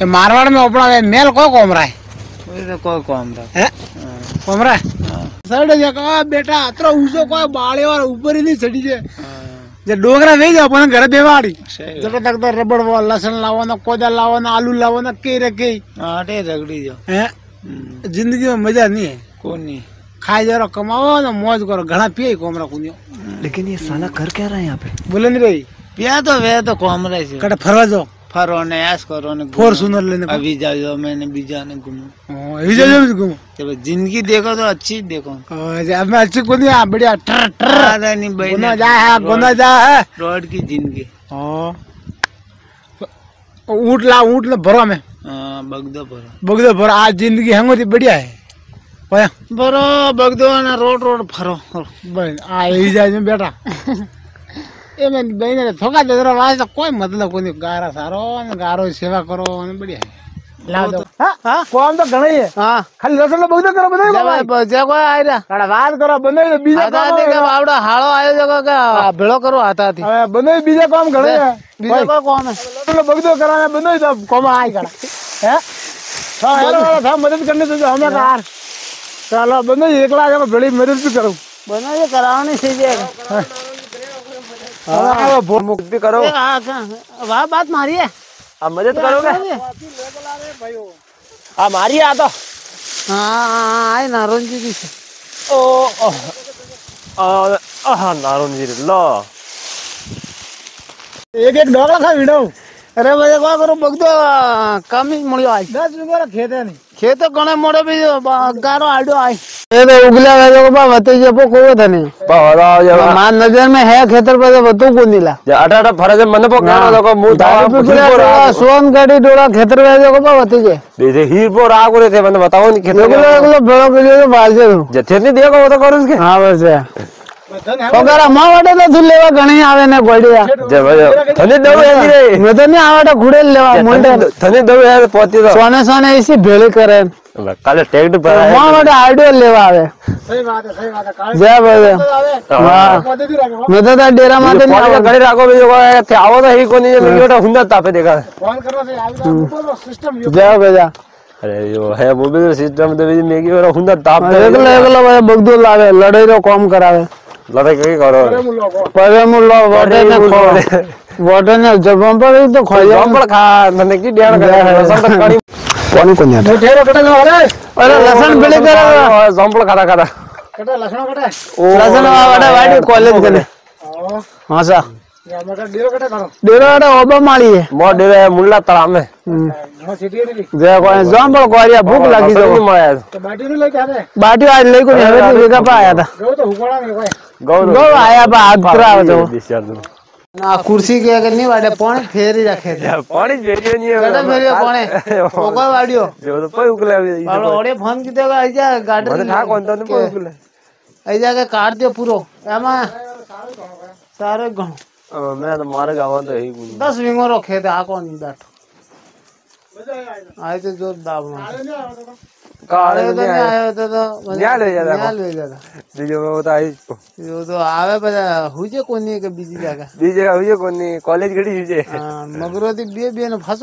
मारवाड़ में अपना मेल को कॉम रहा है कोई कॉम रहा है कॉम रहा है सड़ जगह बेटा अतरा ऊंचो कोई बाड़े और ऊपर ही नहीं चढ़ी जे जे डोगरा वे जा अपन घर बेवाड़ी जब तक तो रबड़ वो लहसुन लावो कोदा लावो आलू लावो के रखे आटे रगड़ी जो है जिंदगी में मजा नहीं है कौन नहीं खाए जरा कमाओ ना मौज करो घना पिए कोमरा कुनियो। लेकिन ये साला कर क्या रहा है यहाँ पे? बोले नहीं भाई पिया तो वे तो कॉम रहे से कटे फरवा जाओ फरो ने ऐस करो ने फॉर्च्यूनर लेने को अभी जाओ मैंने बीजा ने घूमो अभी जाओ घूमो चलो जिंदगी देखो तो अच्छी देखो अब मैं अच्छी को नहीं बढ़िया टर टर नहीं भाई गुना जा है गुना जा है रोड की जिंदगी ऊँट ला भरो में बगदो भरो आज जिंदगी हंगोती बढ़िया है भरो बगदो ना रोड फरो आ यही जाए बेटा ए मैं बहने थोका दे रहा वाज तो कोई मतलब कोनी गारा सारो ने गारो सेवा करो ने बढ़िया है ला दो हां काम तो घणई है हां खाली लसन बगदो करो बनाई जे कोई आइ रा कड़ा बात करो बनाई तो बीजा काम के बावड़ा हाळो आयो जको का भेळो करो आता थी बनाई बीजा काम घणे है बीजा कोई काम है लसन बगदो कराने बनाई तो काम आई कड़ा है हां हेलो था मदद करने तो हमें कार चलो बनाई एकला जको भेड़ी मदद भी करो बनाई करावनी से जे मुक्त भी करो। वाह बात मारी है आप मदद करोगे? हमारी आ तो हाँ आए नारोन जी की नारुण जी लो एक डोगला खा वीडो अरे मुझे क्या करो बगदो कम ही मुड़ियो आज 10 रुपया खेत है नहीं खेत कोने मोड़े भी गारो आडो आई ये तो उगला वेजो को बते जे पो को धने बताओ जब मान नजर में है खेतर पे तो बतू को नीला अटा फरज मन पो गानो तो को मुंह दा सोन गाड़ी डोला खेतर वेजो को बते जे दे हीर पो राग रे थे मैंने बताओ नहीं खेतर एगलो बेड़ो के जो बाल जे जथे नहीं देखो वो तो करो उसके हां बस पगार मा वाटे तो तू लेवा घणी आवे ने गोड़िया जब थने दव है रे मैं तो नहीं आवाटा खुड़े लेवा मुंडे थने दव है पोती तो सोने ऐसी भेले करे काले टेक्ट पर मा वाटे आइडिया लेवा आवे सही बात है जय बोले हां मैं तो डेरा माते नहीं आवे गड़ी राखो भी जो थे आवो तो ही कोनी मैं बेटा हुंदा तापे देखा फोन करने से आवे सिस्टम जय बेजा अरे यो है मोबाइल सिस्टम तो भी मेगी वाला हुंदा ताप एकलो भाई बगदो लावे लड़ाई रो काम करावे लड़ाई कई करो परे मुल्लो वटे ने खो वटे ने जब हम पर तो खोया जंपल खा नने की डेण करे लसन तो कड़ी कौन कोन यार ठेरो कटा अरे लसन बिले करे जंपल खाता कटा लसण कटा लसन वाटे वाटी कॉलेज कने हां सा या मका डेरो कटा करो डेरा वाटे ओबा माली है मो डेरे मुल्ला तळा में हां सिटी रे जे कोई जंपल कोरिया भूख लगी तो माया तो बाटी नहीं लेके आवे बाटी आज ले को हवे वेगा पा आया था गो तो हुकोड़ा नहीं कोई गो आया बा आदरा जो दिशा ना कुर्सी के अगर नहीं वाटे पानी फेरी रखे थे पानी भेजियो नहीं है कटा फेरी पानी ओको वाडियो जो तो कोई उकले बालो ओडे फोन की देगा आइजा गाड़ी मने ठा कोन तो कोई उकले आइजा के काट दियो पूरो एमा सारे गण मैं तो मारे गावा तो ही 10 विंगो रो खेत आ कोनी बैठो आए तो जोर दाब काले तो नहीं आयो तो न्याल ले जाता न्याल ले जाता बीजे में बताई यो तो आवे पर हुजे कोनी के बीजी जगह बीजे हुए कोनी कॉलेज गड़ी हुए हां मगरो दी बे ने फस